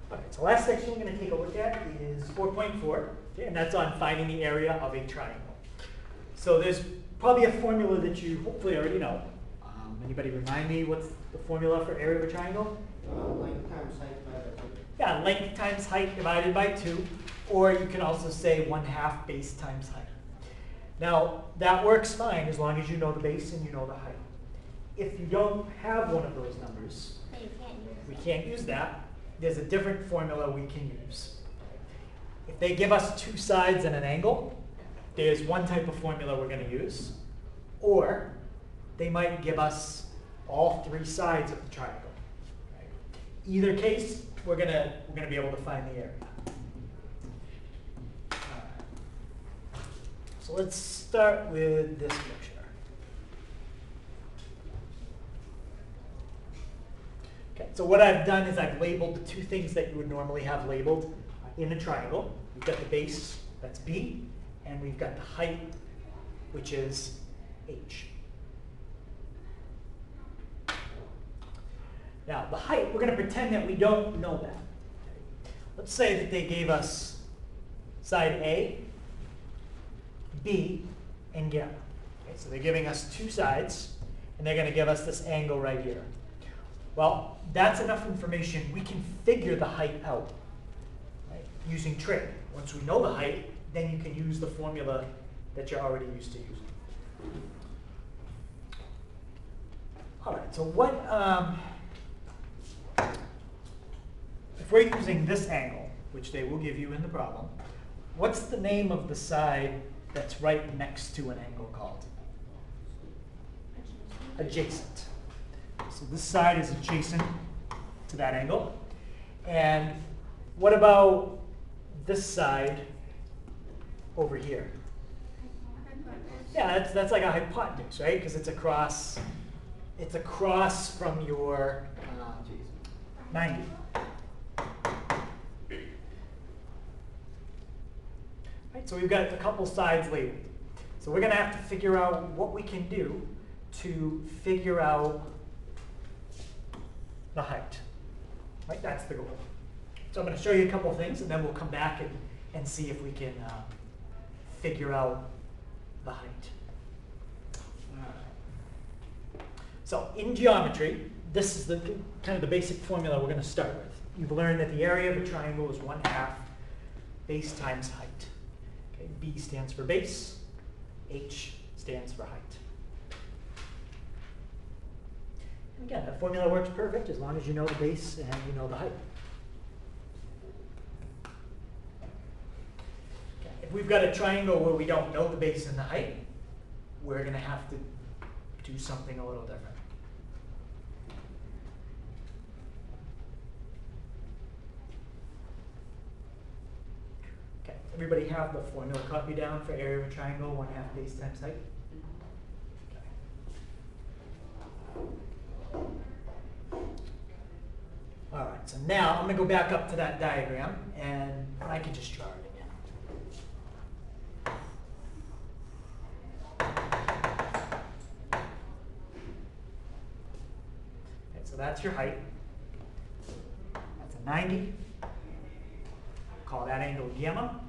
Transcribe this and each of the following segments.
All right, so last section we're going to take a look at is 4.4, okay, and that's on finding the area of a triangle. So there's probably a formula that you hopefully already know. Anybody remind me what's the formula for area of a triangle? Length times height divided by 2. Yeah, length times height divided by 2, or you can also say 1/2 base times height. Now, that works fine as long as you know the base and you know the height. If you don't have one of those numbers, we can't use that. There's a different formula we can use. If they give us 2 sides and an angle, there's one type of formula we're going to use. Or they might give us all 3 sides of the triangle. Right? Either case, we're gonna be able to find the area. So let's start with this picture. Okay, so what I've done is I've labeled the 2 things that you would normally have labeled in a triangle. We've got the base, that's B, and we've got the height, which is H. Now, the height, we're going to pretend that we don't know that. Let's say that they gave us side A, B, and gamma. Okay, so they're giving us 2 sides, and they're going to give us this angle right here. Well, that's enough information. We can figure the height out, right, using trig. Once we know the height, then you can use the formula that you're already used to using. All right, so what... if we're using this angle, which they will give you in the problem, what's the name of the side that's right next to an angle called? Adjacent. So this side is adjacent to that angle. And what about this side over here? Yeah, that's like a hypotenuse, right? Because it's across from your 90. Right, so we've got a couple sides labeled. So we're going to have to figure out what we can do to figure out the height. Right, that's the goal. So I'm going to show you a couple things, and then we'll come back and see if we can figure out the height. So in geometry, this is the kind of the basic formula we're going to start with. You've learned that the area of a triangle is 1/2 base times height. Okay, B stands for base, H stands for height. And again, that formula works perfect as long as you know the base and you know the height. Okay, if we've got a triangle where we don't know the base and the height, we're going to have to do something a little different. Okay, everybody have the formula copy down for area of a triangle, 1/2 base times height? Okay. All right, so now I'm going to go back up to that diagram, and I can just draw it again. Okay, so that's your height. That's a 90. Call that angle gamma,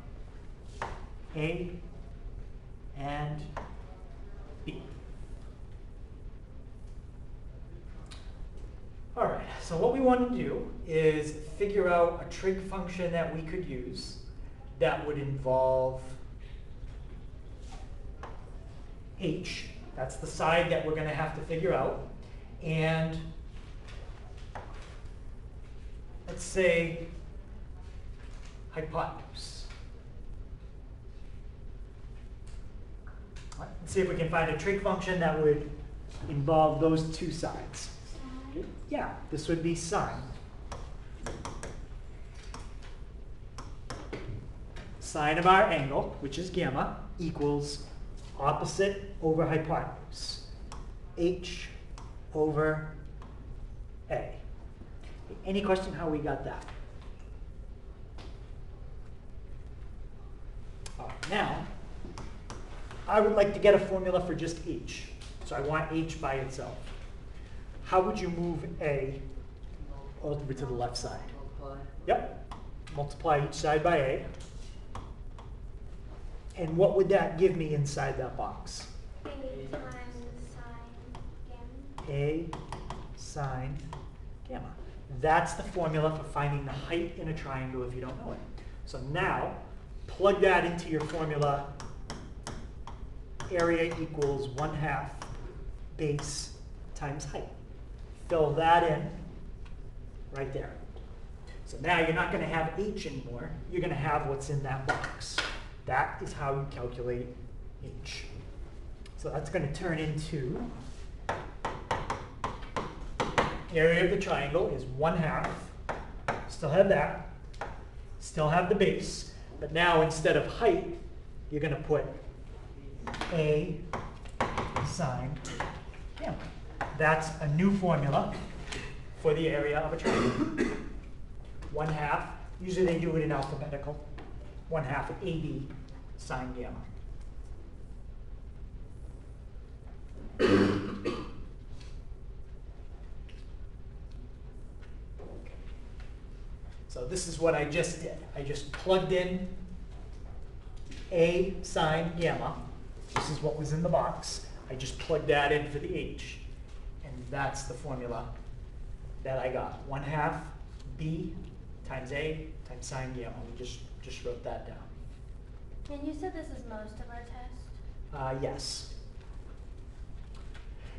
A, and B. All right, so what we want to do is figure out a trig function that we could use that would involve H. That's the side that we're going to have to figure out. And let's say hypotenuse. All right, let's see if we can find a trig function that would involve those 2 sides. Yeah, this would be sine. Sine of our angle, which is gamma, equals opposite over hypotenuse, H over A. Any question how we got that? All right, now, I would like to get a formula for just H. So I want H by itself. How would you move A over to the left side? Multiply. Yep. multiply each side by A. And what would that give me inside that box? A times sine gamma. A sine gamma. That's the formula for finding the height in a triangle if you don't know it. So now, plug that into your formula. Area equals 1/2 base times height. Fill that in right there. So now you're not going to have h anymore. You're going to have what's in that box. That is how you calculate h. So that's going to turn into area of the triangle is 1/2. Still have that. Still have the base. But now instead of height, you're going to put A sine gamma. That's a new formula for the area of a triangle. 1/2. Usually they do it in alphabetical. 1/2 AB sine gamma. So this is what I just did. I just plugged in A sine gamma. This is what was in the box. I just plugged that in for the h. And that's the formula that I got. 1/2 B times A times sine gamma. We just wrote that down. And you said this is most of our test? Yes.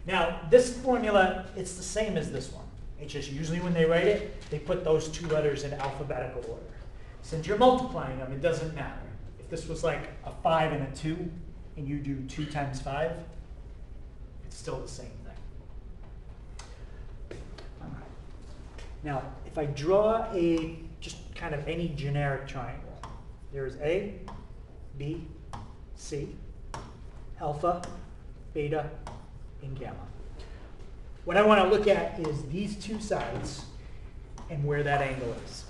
Now, this formula, it's the same as this one. It's just usually when they write it, they put those two letters in alphabetical order. Since you're multiplying them, it doesn't matter. If this was like a 5 and a 2, and you do 2 times 5, it's still the same thing. All right. Now, if I draw just kind of any generic triangle, there's A, B, C, alpha, beta, and gamma. What I want to look at is these two sides and where that angle is.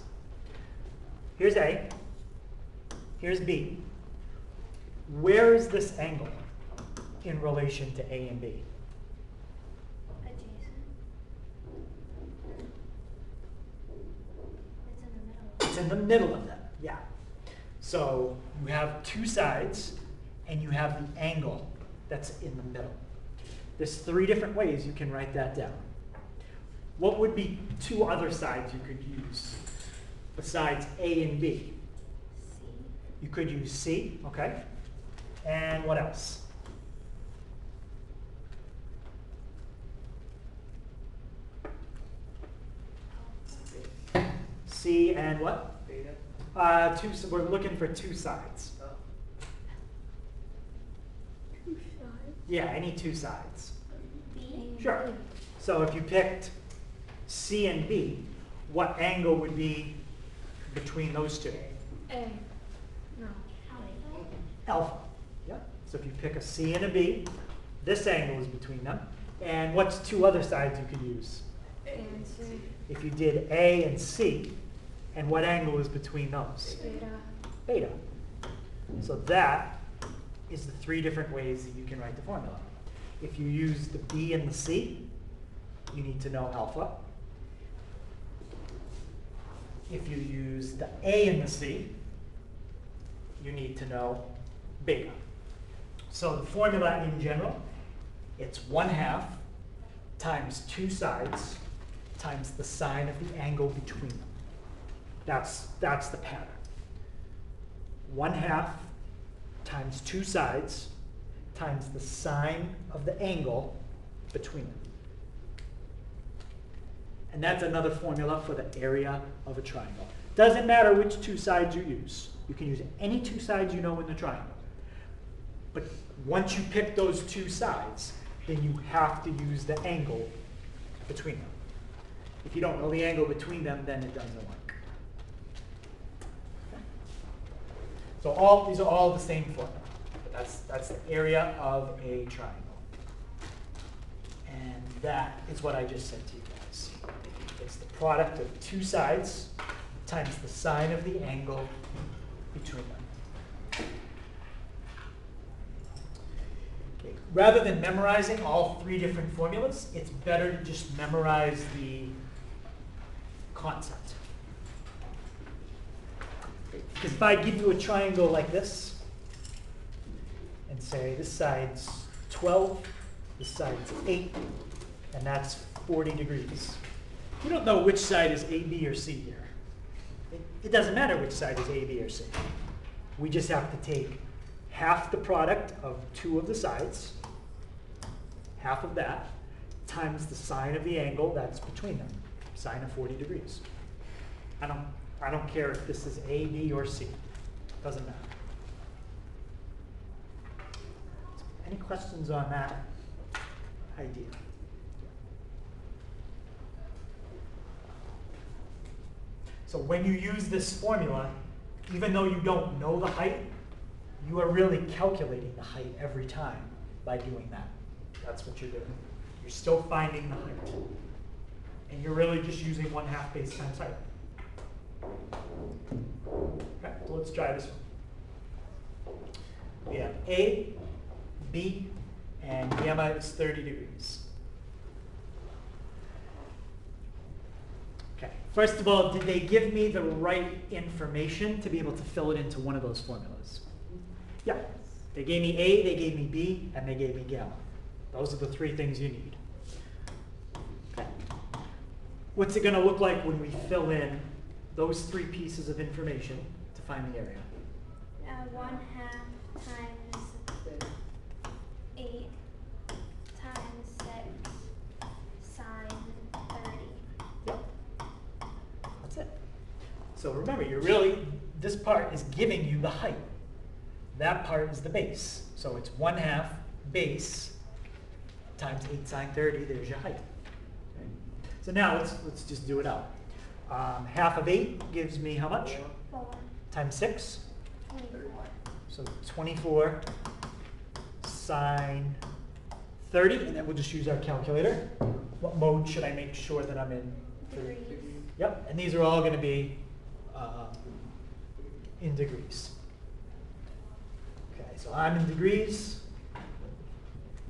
Here's A, here's B. Where is this angle in relation to A and B? Adjacent. It's in the middle of them, yeah. So you have two sides and you have the angle that's in the middle. There's 3 different ways you can write that down. What would be 2 other sides you could use besides A and B? C. You could use C, okay. And what else? C and what? Beta. So we're looking for 2 sides. Oh. Yeah, any 2 sides. B. Sure. So if you picked C and B, what angle would be between those 2? A. No. Alpha. Yeah. So if you pick a C and a B, this angle is between them. And what's 2 other sides you could use? A and C. If you did A and C, and what angle is between those? Beta. Beta. So that is the 3 different ways that you can write the formula. If you use the B and the C, you need to know alpha. If you use the A and the C, you need to know beta. So the formula in general, it's 1/2 times 2 sides times the sine of the angle between them. That's the pattern. 1/2 times 2 sides times the sine of the angle between them. And that's another formula for the area of a triangle. Doesn't matter which 2 sides you use. You can use any 2 sides you know in the triangle. But once you pick those 2 sides, then you have to use the angle between them. If you don't know the angle between them, then it doesn't work. Okay. So these are all the same formula. But that's the area of a triangle. And that is what I just said to you guys. It's the product of 2 sides times the sine of the angle between them. Okay. Rather than memorizing all 3 different formulas, it's better to just memorize the concept. Because if I give you a triangle like this, and say this side's 12, this side's 8, and that's 40 degrees. You don't know which side is A, B, or C here. It doesn't matter which side is A, B, or C. We just have to take half the product of two of the sides, half of that, times the sine of the angle that's between them, sine of 40 degrees. I don't care if this is A, B, or C. Doesn't matter. Any questions on that idea? So when you use this formula, even though you don't know the height, you are really calculating the height every time by doing that. That's what you're doing. You're still finding the height. And you're really just using 1/2 base times height. Okay, so let's try this one. We have A, B, and gamma is 30 degrees. Okay, first of all, did they give me the right information to be able to fill it into one of those formulas? Yeah, they gave me A, they gave me B, and they gave me gamma. Those are the three things you need. Okay. What's it going to look like when we fill in those three pieces of information to find the area? 1/2 times 8 times 6 sine 30. Yep. That's it. So remember, this part is giving you the height. That part is the base. So it's 1/2 base times 8 sine 30. There's your height. Okay. So now let's just do it out. Half of 8 gives me how much? 4. Times 6? 24. So 24 sine 30, and then we'll just use our calculator. What mode should I make sure that I'm in? Degrees. Yep, and these are all going to be in degrees. Okay, so I'm in degrees.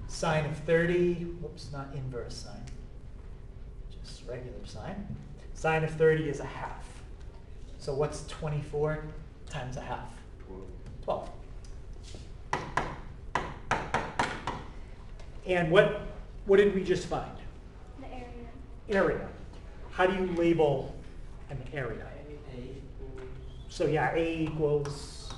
Sine of 30, whoops, not inverse sine, just regular sine. Sine of 30 is 1/2. So what's 24 times 1/2? 12. And what did we just find? The area. Area. How do you label an area? So yeah, A equals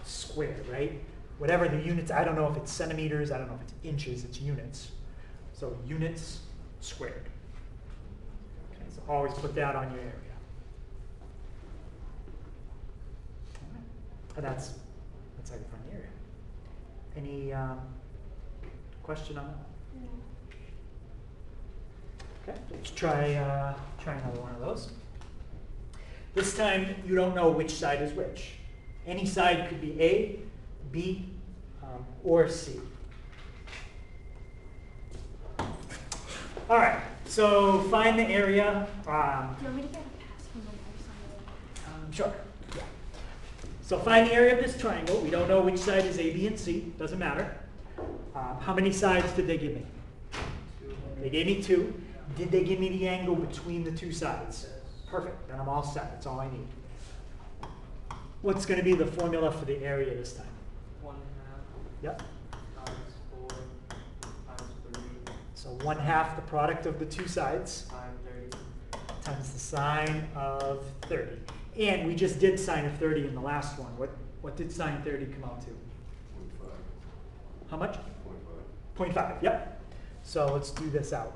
squared, right? Whatever the units, I don't know if it's centimeters, I don't know if it's inches, it's units. So units squared. Okay, so always put that on your area. And that's how you find the area. Any question on that? No. Okay, let's try another one of those. This time you don't know which side is which. Any side could be A, B, or C. All right, so find the area. Do you want me to get a pass from the website? Sure. Yeah. So find the area of this triangle. We don't know which side is A, B, and C. Doesn't matter. How many sides did they give me? They gave me 2. Did they give me the angle between the two sides? Perfect. Then I'm all set. That's all I need. What's going to be the formula for the area this time? 1/2 Yep. times 4 times 3 So 1/2 the product of the two sides sine 30. times the sine of 30. And we just did sine of 30 in the last one. What did sine 30 come out to? 0.5. How much? 0.5. 0.5. Yep. So let's do this out.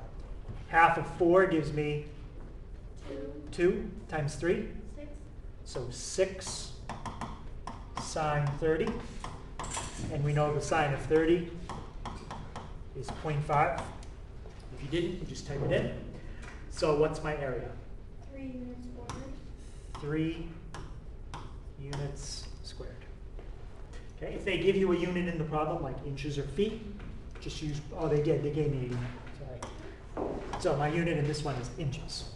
Half of 4 gives me 2 times 3. 6. So 6 sine 30. And we know the sine of 30 is 0.5. If you didn't, you just type it in. So what's my area? 3 units squared. 3 units squared. Okay, if they give you a unit in the problem, like inches or feet, just use, oh, they did, they gave me a unit. Sorry. So my unit in this one is inches.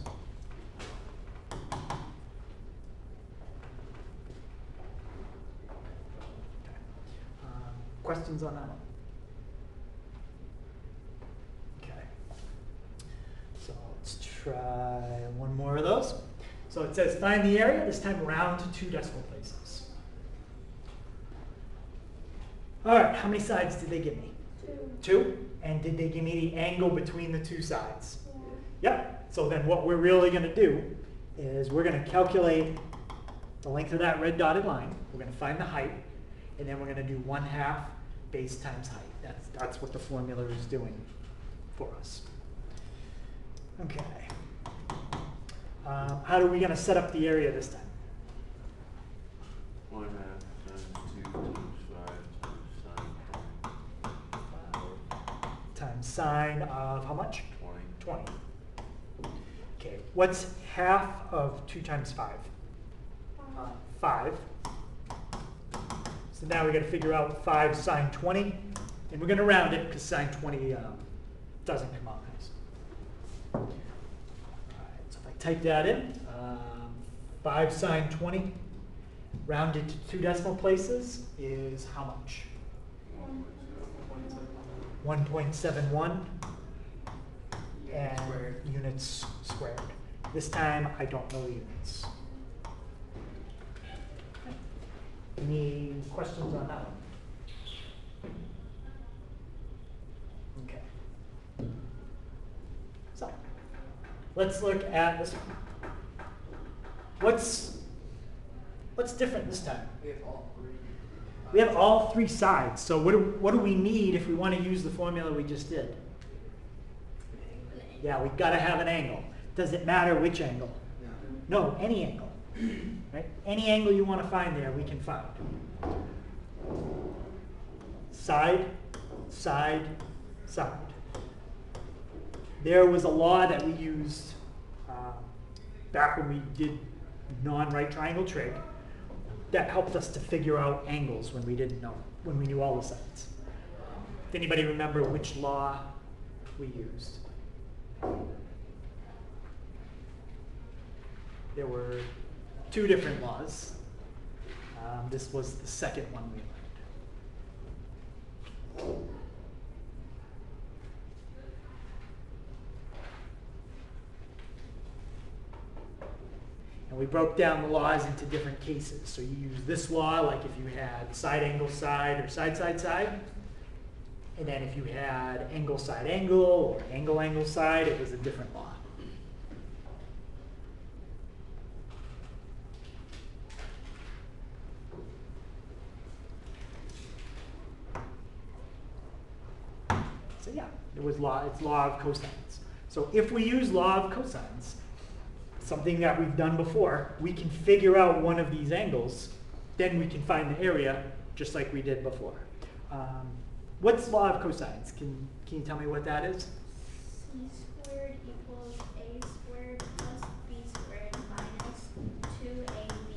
Questions on that one? Okay. So let's try one more of those. So it says find the area, this time round to 2 decimal places. All right, how many sides did they give me? 2. And did they give me the angle between the 2 sides? Yep. So then what we're really going to do is we're going to calculate the length of that red dotted line. We're going to find the height, and then we're going to do 1/2 base times height. That's what the formula is doing for us. Okay. How are we going to set up the area this time? 1/2 times 2 times 5 Times sine of how much? 20. 20. Okay, what's half of 2 times 5? 5. So now we got to figure out 5 sine 20, and we're going to round it because sine 20 doesn't come out nice. All right, so if I type that in, 5 sine 20 rounded to 2 decimal places is how much? 1.71 and Squared. units squared. This time I don't know the units. Any questions on that one? Okay. So let's look at this one. What's different this time? We have all 3. We have all 3 sides. So what do we need if we want to use the formula we just did? Yeah, we've got to have an angle. Does it matter which angle? No, any angle. Right? Any angle you want to find there, we can find. Side, side, side. There was a law that we used back when we did non-right triangle trig that helped us to figure out angles when we didn't know, when we knew all the sides. Does anybody remember which law we used? There were 2 different laws. This was the second one we learned. And we broke down the laws into different cases. So you use this law, like if you had side angle side or side side side. And then if you had angle side angle or angle angle side, it was a different law. So yeah, it's law of cosines. So if we use law of cosines, something that we've done before, we can figure out one of these angles, then we can find the area just like we did before. What's law of cosines? Can you tell me what that is? C squared equals A squared plus B squared minus 2AB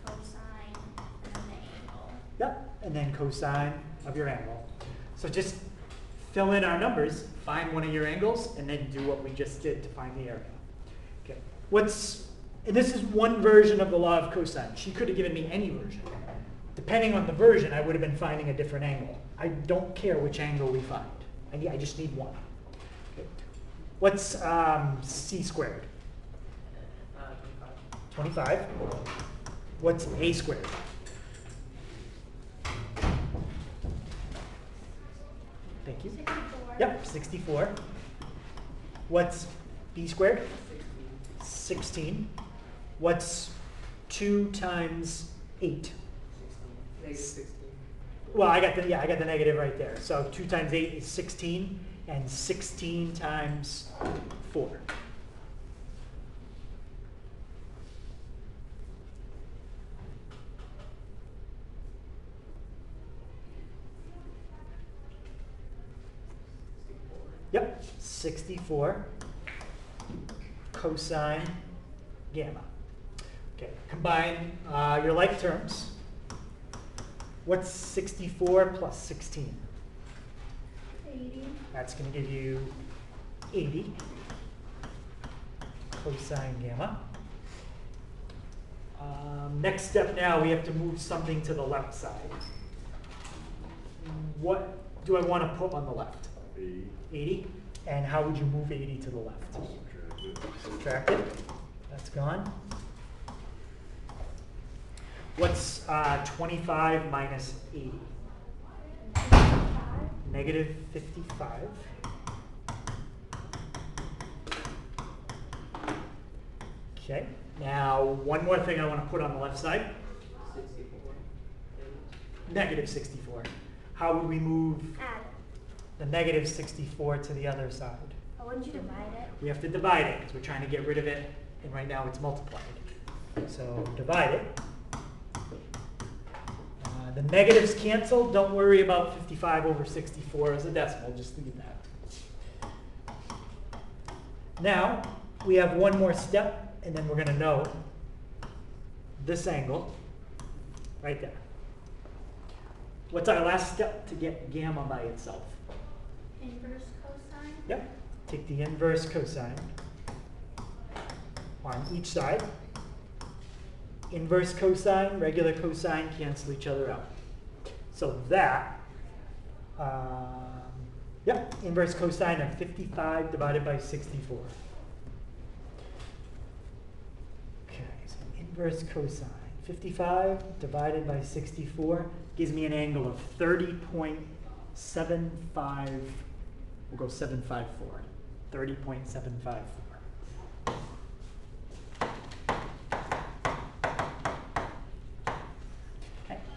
cosine and then the angle. Yep, and then cosine of your angle. So just fill in our numbers, find one of your angles, and then do what we just did to find the area. Okay. And this is one version of the law of cosine. She could have given me any version. Depending on the version, I would have been finding a different angle. I don't care which angle we find. I just need one. Okay. What's c squared? 25. What's a squared? Thank you. 64. Yep, 64. What's b squared? 16. 16. What's 2 times 8? 16. Well, I got the negative right there. So 2 times 8 is 16, and 16 times 4. Yep, 64 cosine gamma. Okay, combine your like terms. What's 64 plus 16? 80. That's going to give you 80 cosine gamma. Next step now, we have to move something to the left side. What do I want to put on the left? 80. 80. And how would you move 80 to the left? Subtract it. subtract it. That's gone. What's 25 minus 80? 55. Negative 55. Okay, now one more thing I want to put on the left side. 64. Negative 64. How would we move Add. the negative 64 to the other side? How would you divide it? We have to divide it because we're trying to get rid of it, and right now it's multiplied. So divide it. The negatives cancel. Don't worry about 55 over 64 as a decimal. Just leave that. Now, we have one more step, and then we're going to know this angle right there. What's our last step to get gamma by itself? Inverse cosine. Yep. Take the inverse cosine on each side. Inverse cosine, regular cosine cancel each other out. So that, inverse cosine of 55 divided by 64. Okay, so inverse cosine, 55 divided by 64 gives me an angle of 30.75, we'll go 754, 30.754.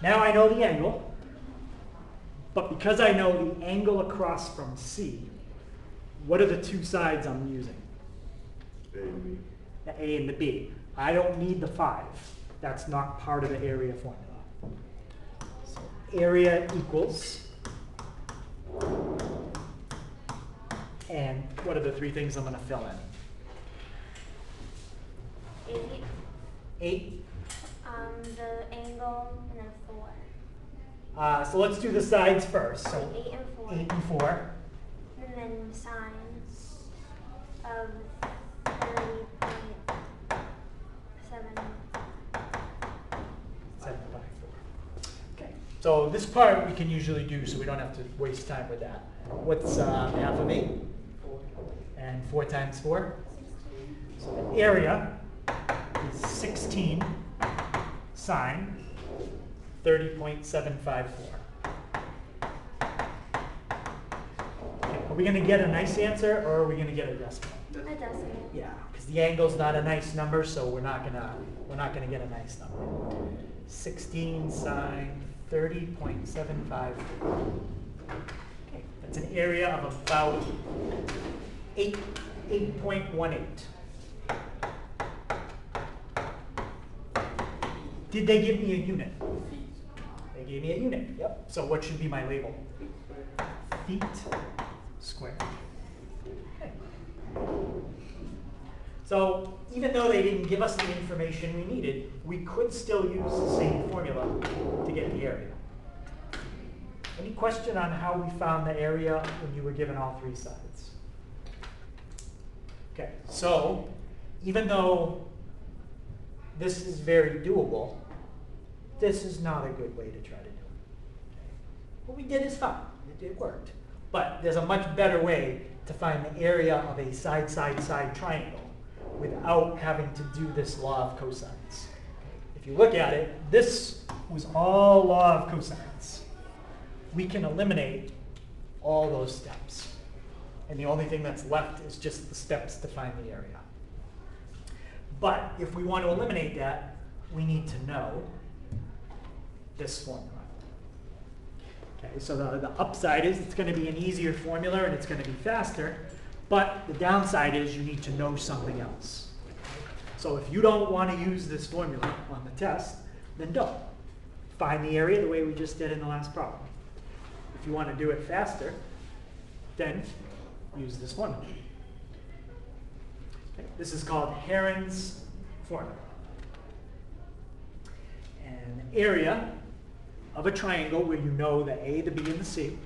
Now I know the angle, but because I know the angle across from C, what are the two sides I'm using? A and B. The A and the B. I don't need the 5. That's not part of the area formula. So area equals, and what are the three things I'm going to fill in? 8. 8. The angle and then 4. So let's do the sides first. So So 8 and 4. 8 and 4. And then sines of 30.7. 754. Okay. So this part we can usually do, so we don't have to waste time with that. What's half of 8? 4. And 4 times 4? 16. So the area is 16 sine 30.754. Okay, are we going to get a nice answer, or are we going to get a decimal? A decimal. Yeah, because the angle's not a nice number, so we're not gonna get a nice number. 16 sine 30.75. Okay, that's an area of about 8.18. Did they give me a unit? They gave me a unit. Yep. So what should be my label? Feet squared. Okay. So even though they didn't give us the information we needed, we could still use the same formula to get the area. Any question on how we found the area when you were given all three sides? Okay, so even though this is very doable, this is not a good way to try to do it. What we did is fine, it worked. But there's a much better way to find the area of a side-side-side triangle without having to do this law of cosines. If you look at it, this was all law of cosines. We can eliminate all those steps. And the only thing that's left is just the steps to find the area. But if we want to eliminate that, we need to know this formula. Okay, so the upside is it's going to be an easier formula and it's going to be faster, but the downside is you need to know something else. So if you don't want to use this formula on the test, then don't. Find the area the way we just did in the last problem. If you want to do it faster, then use this formula. Okay, this is called Heron's formula. And the area of a triangle where you know the A, the B, and the C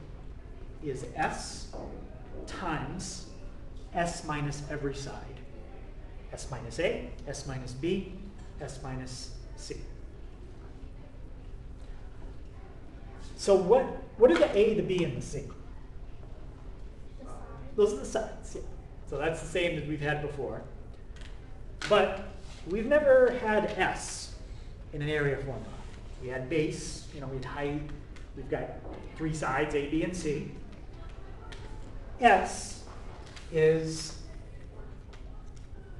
is S times S minus every side. S minus A, S minus B, S minus C. So what are the A, the B, and the C? The side. Those are the sides, yeah. So that's the same that we've had before. But we've never had S in an area formula. We had base, we had height. We've got three sides, A, B, and C. S is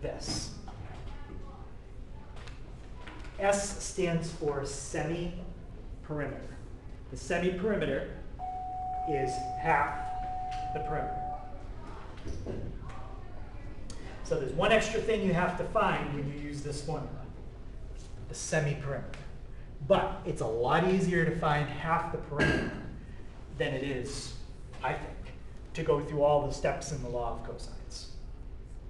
this. S stands for semi-perimeter. The semi-perimeter is half the perimeter. So there's one extra thing you have to find when you use this formula, the semi-perimeter. But it's a lot easier to find half the perimeter than it is, I think, to go through all the steps in the law of cosines.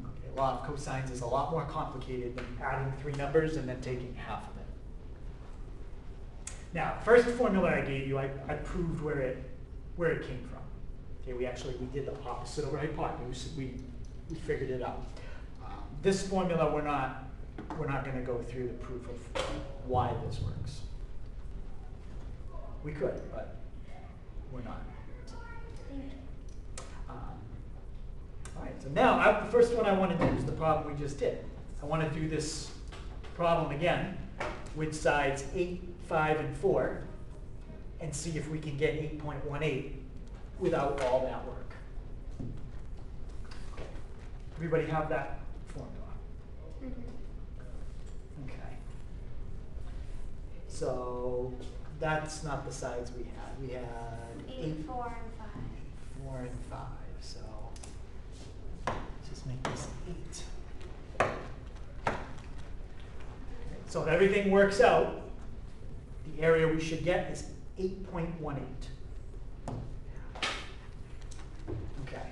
Okay, law of cosines is a lot more complicated than adding three numbers and then taking half of it. Now, first formula I gave you, I proved where it came from. Okay, we did the opposite over hypotenuse. We figured it out. This formula, we're not going to go through the proof of why this works. We could, but we're not. All right, so now the first one I want to do is the problem we just did. I want to do this problem again with sides 8, 5, and 4 and see if we can get 8.18 without all that work. Everybody have that formula? Okay. So that's not the sides we had. We had 8, 4, and 5. 4, and 5. So let's just make this 8. Okay. So if everything works out, the area we should get is 8.18. Okay.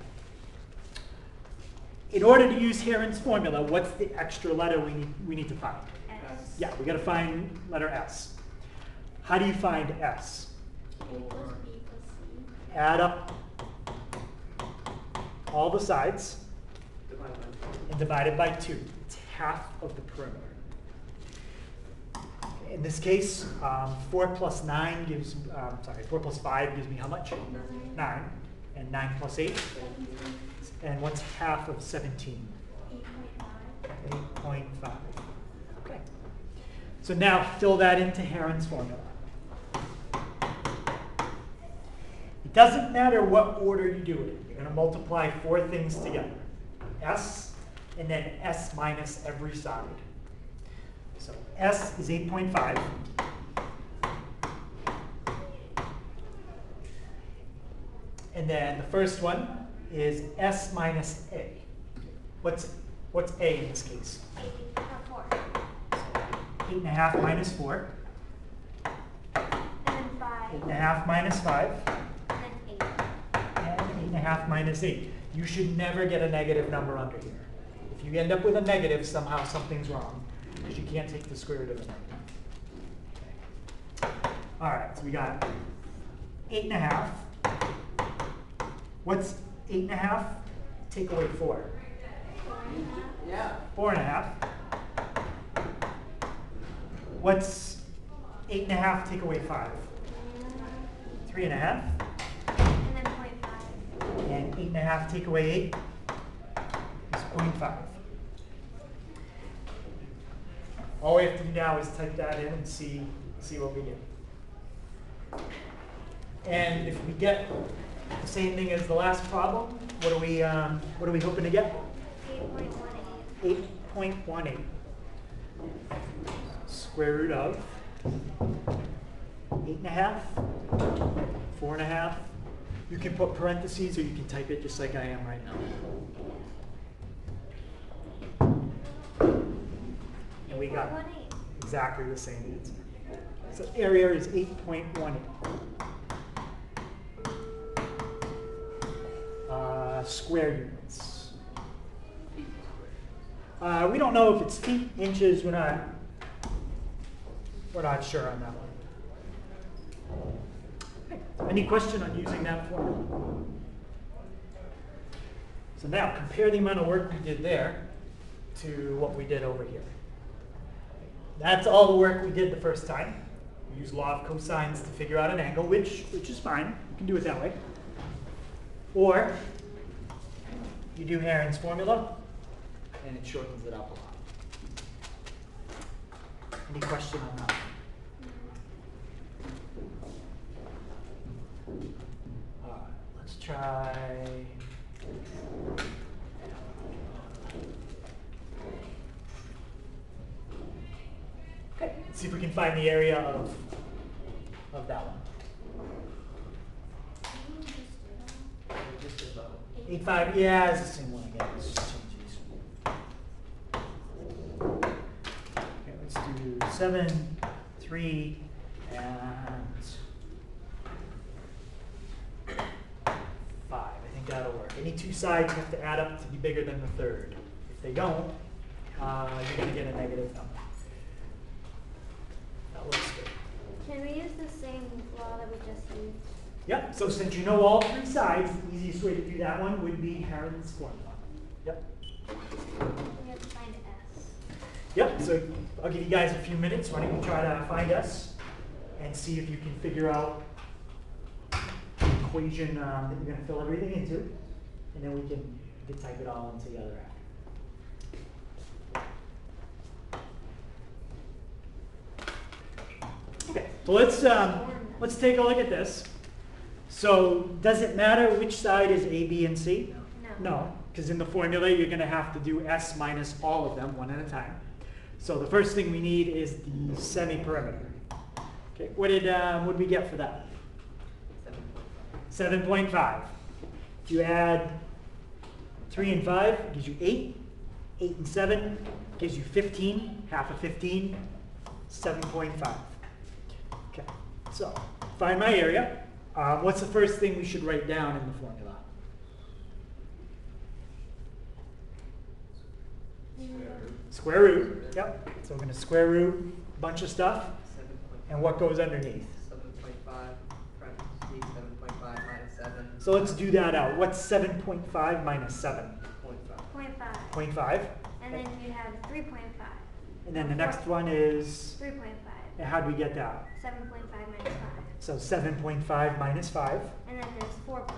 In order to use Heron's formula, what's the extra letter we need to find? S. Yeah, we got to find letter S. How do you find S? A plus B plus C. Add up all the sides Divided by and divide it by 2. It's half of the perimeter. In this case, 4 plus 9 gives, 4 plus 5 gives me how much? 9. And 9 plus 8? 17. And what's half of 17? 8.5. 8.5. Okay. So now fill that into Heron's formula. It doesn't matter what order you do it. You're going to multiply 4 things together. S, and then S minus every side. So S is 8.5. And then the first one is S minus A. What's A in this case? 4. 8.5 minus 4. And then 5. 8.5 minus 5. And then 8. And 8.5 minus 8. You should never get a negative number under here. If you end up with a negative, somehow something's wrong, because you can't take the square root of a negative. Okay. All right, so we got 8.5. What's 8.5? Take away 4. 4.5. Yeah. 4.5. What's 8.5 take away 5? 3.5. And then 0.5. And 8.5 take away 8 is 0.5. All we have to do now is type that in and see what we get. And if we get the same thing as the last problem, what are we hoping to get? 8.18. 8.18. Square root of 8.5, 4.5. You can put parentheses or you can type it just like I am right now. And we got 8.18. exactly the same answer. So area is 8.18. Square units. We don't know if it's feet, inches. We're not sure on that one. Okay. Any question on using that formula? So now compare the amount of work we did there to what we did over here. That's all the work we did the first time. We used law of cosines to figure out an angle, which is fine. You can do it that way. Or you do Heron's formula, and it shortens it up a lot. Any question on that? All right, let's try. Okay, let's see if we can find the area of that one. Just about. 8.5, yeah, it's the same one again. Let's just change these. Okay, let's do 7, 3, and 5. I think that'll work. Any two sides have to add up to be bigger than the third. If they don't, you're going to get a negative number. That looks good. Can we use the same law that we just used? Yep, so since you know all three sides, the easiest way to do that one would be Heron's formula. Yep. We have to find S. Yep, so I'll give you guys a few minutes. Why don't you try to find S and see if you can figure out the equation that you're going to fill everything into, and then we can type it all into the other end. Okay, so let's take a look at this. So does it matter which side is A, B, and C? No. No, because in the formula you're going to have to do S minus all of them one at a time. So the first thing we need is the semi-perimeter. Okay, what did we get for that? 7.5. If you add 3 and 5, it gives you 8. 8 and 7 gives you 15. Half of 15, 7.5. Okay, so find my area. What's the first thing we should write down in the formula? Square root. Yep. So we're going to square root a bunch of stuff. 7.5. And what goes underneath? 7.5 parentheses 7.5 minus 7. So let's do that out. What's 7.5 minus 7? 0.5. 0.5. 0.5. And then you have 3.5. And then the next one is, 3.5. and how do we get that? 7.5 minus 5. So 7.5 minus 5. And then there's 4.5.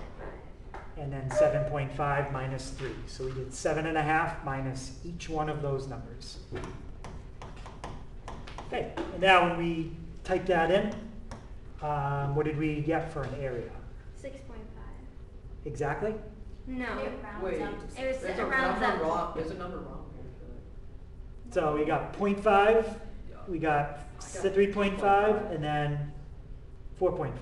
And then 7.5 minus 3. So we did 7.5 minus each one of those numbers. Okay, and now when we type that in, what did we get for an area? 6.5. Exactly? No. Wait, It was there's a rounds number up. wrong. There's a number wrong here. So we got 0.5, we got 3.5, and then 4.5.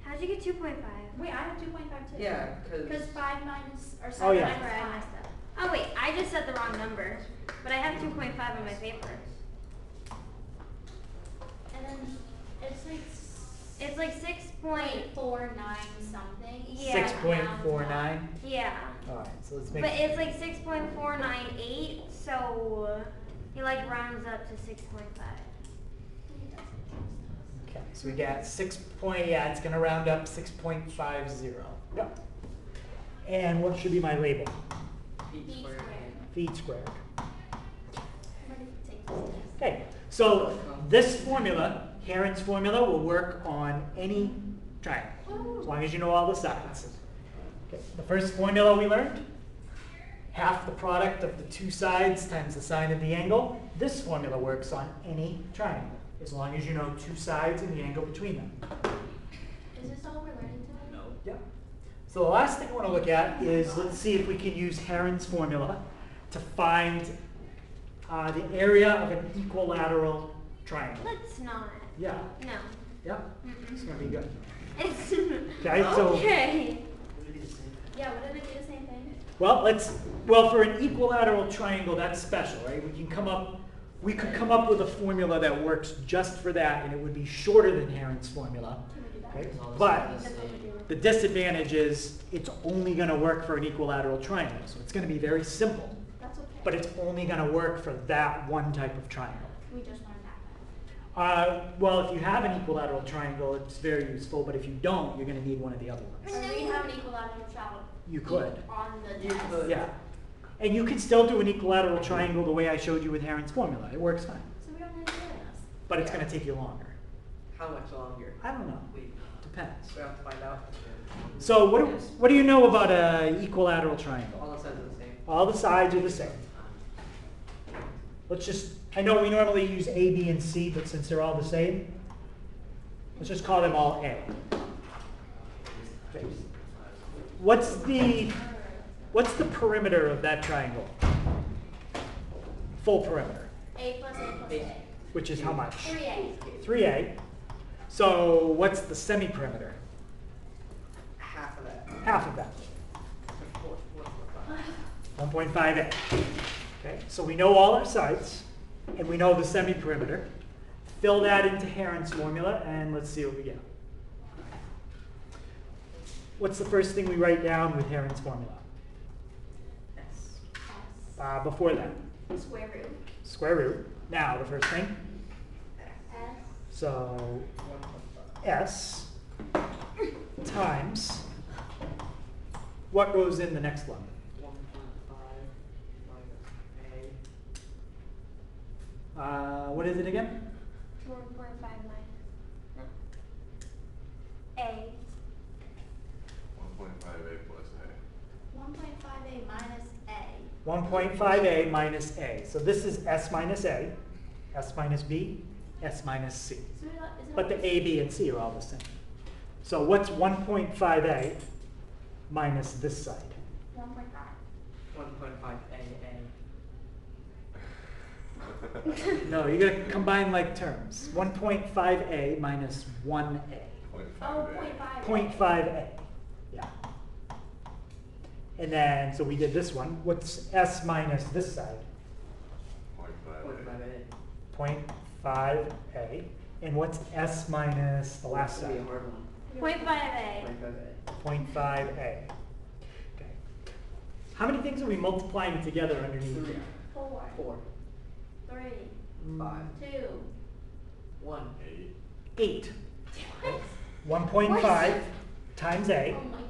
How'd you get 2.5? Wait, I have 2.5 too. Yeah, Because because 5 minus, or 7 Oh, yeah. minus That's where I 5. messed up. Oh wait, I just said the wrong number. But I have 2.5 on my paper. And then it's like It's like 6.49. 6.49 something. Yeah. 6.49. Yeah. All right, so let's make But it's like 6.498, so he like rounds up to 6.5. Okay, so we got yeah, it's gonna round up 6.50. Yep. And what should be my label? feet Feet squared. squared. Feet squared. I'm ready to take this test. Okay, so this formula, Heron's formula, will work on any triangle, as long as you know all the sides. Okay, the first formula we learned, half the product of the two sides times the sine of the angle. This formula works on any triangle, as long as you know two sides and the angle between them. Is this all we're learning today? No. Yeah. So the last thing I want to look at is, let's see if we can use Heron's formula to find the area of an equilateral triangle. Let's not. Yeah. No. Yep. It's Mm-mm. gonna be good. It's Okay. So okay. Yeah, wouldn't it be the same thing? well for an equilateral triangle, that's special, right? We could come up with a formula that works just for that, and it would be shorter than Heron's formula. Can we do that? Okay? It's all the But same. That's what we do. the disadvantage is it's only going to work for an equilateral triangle. So it's going to be very simple, That's okay. but it's only going to work for that one type of triangle. We just learned that. Well, if you have an equilateral triangle, it's very useful, but if you don't, you're going to need one of the other ones. So we have an equilateral triangle. You could. On the You test. could. Yeah. And you could still do an equilateral triangle the way I showed you with Heron's formula. It works fine, So we don't have to do this. but it's going to take you longer. How much longer? I don't know. We Depends. have to find out. So what do you know about an equilateral triangle? All the sides are the same. All the sides are the same. let's just, I know we normally use A, B, and C, but since they're all the same, let's just call them all A. Okay. What's the perimeter of that triangle? Full perimeter, A plus A plus A. which is how much? 3A. 3A. So what's the semi-perimeter? Half of that. Half of that. 1.5A. Okay, so we know all our sides, and we know the semi-perimeter. Fill that into Heron's formula, and let's see what we get. What's the first thing we write down with Heron's formula? S. Before that, Square root. square root. Now, the first thing, S. so 1.5. S times, what goes in the next one? 1.5 minus What is it again? 1.5 minus. No. A. 1.5A plus A. 1.5A minus A. 1.5A minus A. So this is S minus A, S minus B, S minus C. So isn't But the A, B, and C are all the same. So what's 1.5A minus this side? 1.5. 1.5 No, you're going to combine like terms. 1.5A minus 1A. 0.5A. 0.5. 0.5A. Yeah. And then, so we did this one. What's S minus this side? 0.5A. 0.5A. And what's S minus the last That's gonna be a side? hard one. 0.5A. 0.5A. 0.5A. Okay. How many things are we multiplying together underneath 3, here? 4. 4, 3. 5, 2. 1. 8. What? 1.5 times A Oh my god.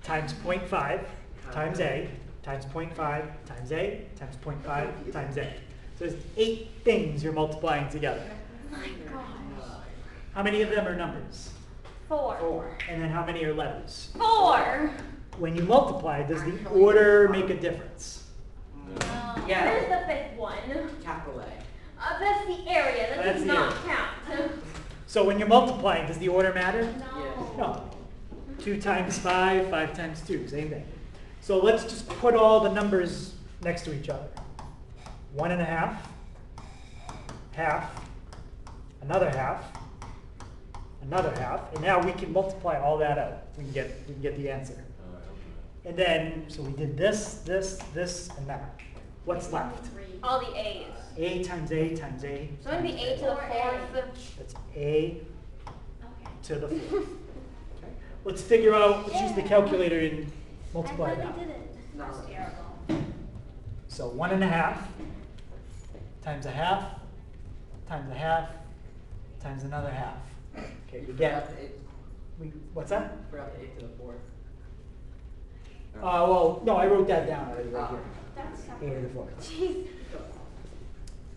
times 0.5 times A times 0.5 times A times 0.5 times A. So there's 8 things you're multiplying together. Oh my gosh. How many of them are numbers? 4. 4. And then how many are letters? 4. When you multiply, does the order make a difference? No. Yeah. Where's the 5th one? Capital A. That's the area. That That's does the not area. count. So when you're multiplying, does the order matter? No. No. 2 times 5, 5 times 2, same thing. So let's just put all the numbers next to each other. 1.5, half, another half, another half, and now we can multiply all that out. We can get the answer. And then, so we did this, this, this, and that. What's left? All the A's. A times A times A. So it'd be times A to the 4th. That's A Okay. to the 4th. Okay. Let's figure out, let's use the calculator and multiply I that. finally did it. No. That's terrible. So 1.5 times a half times a half times another half. Okay, we get, what's that? Forgot the 8 to the 4th. Well, no, I wrote that down already right here. That's A to the 4th. Jeez.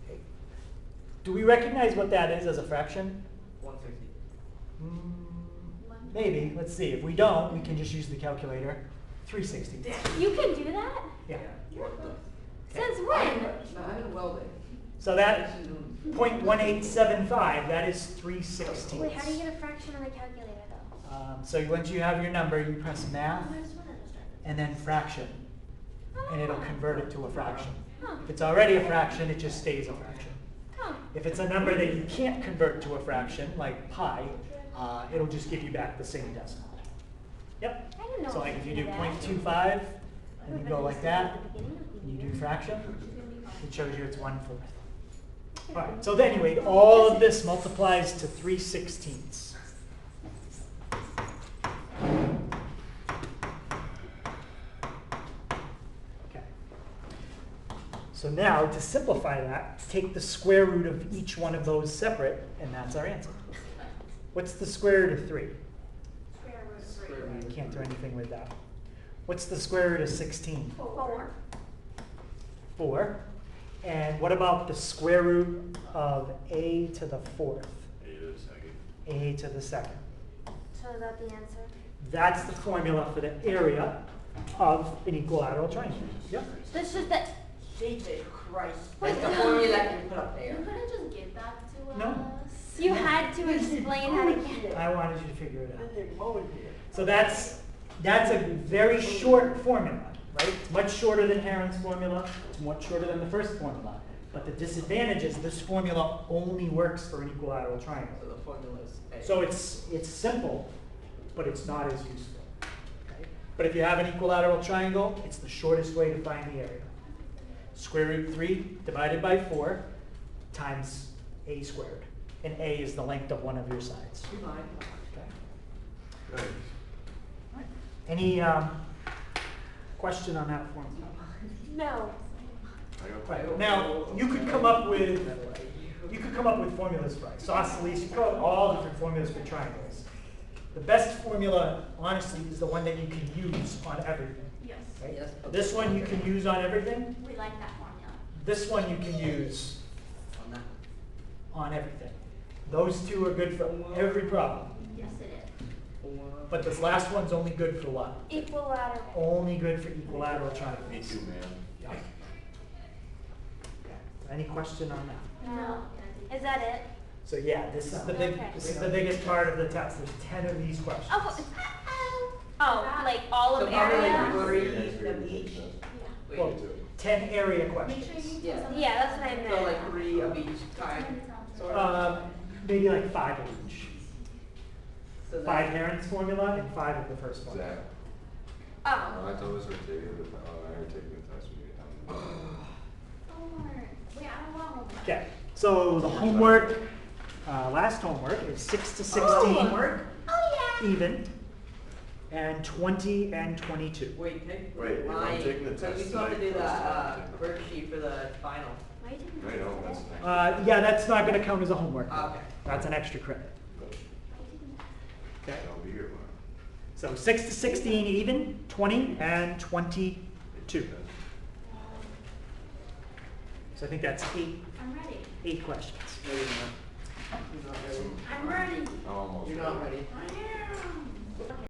Okay. Do we recognize what that is as a fraction? 160. Maybe, let's see. If we don't, we can just use the calculator. 360. You can do that? Yeah. Since No, when? I did welding. So that 0.1875, that is 3/16. Wait, how do you get a fraction on the calculator though? So once you have your number, you press math I just wanted to start this. and then fraction, and it'll convert it to a fraction. Huh. If it's already a fraction, it just stays a fraction. Huh. If it's a number that you can't convert to a fraction, like pi, it'll just give you back the same decimal. Yep. I didn't know So like if you do that. 0.25 and you go like that, At the beginning of the and you year. do fraction, it shows you it's 1/4. All right, so then anyway, all of this multiplies to 3/16. Okay. So now, to simplify that, take the square root of each one of those separate, and that's our answer. What's the square root of 3? Square root of Square three. root. You can't do anything with that. What's the square root of 16? 4. 4. And what about the square root of a to the 4th? A to the second. A to the 2nd. So is that the answer? That's the formula for the area of an equilateral triangle. Yep. That's just that Jesus Christ. That's the formula that you put up You there. couldn't just give that to No. us. You had to explain how to get it. I wanted you to figure it out. So that's a very short formula, right? It's much shorter than Heron's formula. It's much shorter than the first formula. But the disadvantage is this formula only works for an equilateral triangle. So the formula is A. So it's simple, but it's not as useful. Okay? But if you have an equilateral triangle, it's the shortest way to find the area. Square root 3 divided by 4 times a squared. And a is the length of one of your sides. You mind? Okay? Nice. Any question on that formula? No. I got Right. that. Now, you could come up with formulas for isosceles. You could come up with all different formulas for triangles. The best formula, honestly, is the one that you can use on everything. Yes. Right? Yes. This one you can use on everything. We like that formula. This one you can use On that. on everything. Those two are good for every problem. Yes, it is. But this last one's only good for what? Equilateral. Only good for equilateral triangles. Me too, man. Yep. Okay. Any question on that? No. Is that it? So yeah, this is the Okay. biggest part of the test. There's 10 of these questions. Oh, like all So of probably area? three of each. Wait, Well, 10 area Make questions. sure you Yeah. put some. Yeah, that's what I meant. So like 3 of each kind. Sort of. Maybe like 5 of each. So that- 5 Heron's formula and 5 of the first one. Zach. Oh. I thought this was taking the, I already taken the test when you get done. Homework. Wait, I don't want homework. Okay, so the homework, last homework is 6 to 16 Homework? Oh, yeah. even, and 20 and 22. Wait, take Wait, you're mine. taking the So you test still have to tonight do the first, worksheet for the final. Why are you taking I know, this that's today? Yeah, that's not going to count as a homework. Okay. That's an extra credit. Okay, I'll be here tomorrow. so 6 to 16 even, 20 and 22. So I think that's I'm ready. 8 questions. No, you're not. You're not ready. I'm ready. I'm almost You're ready. not ready. I am.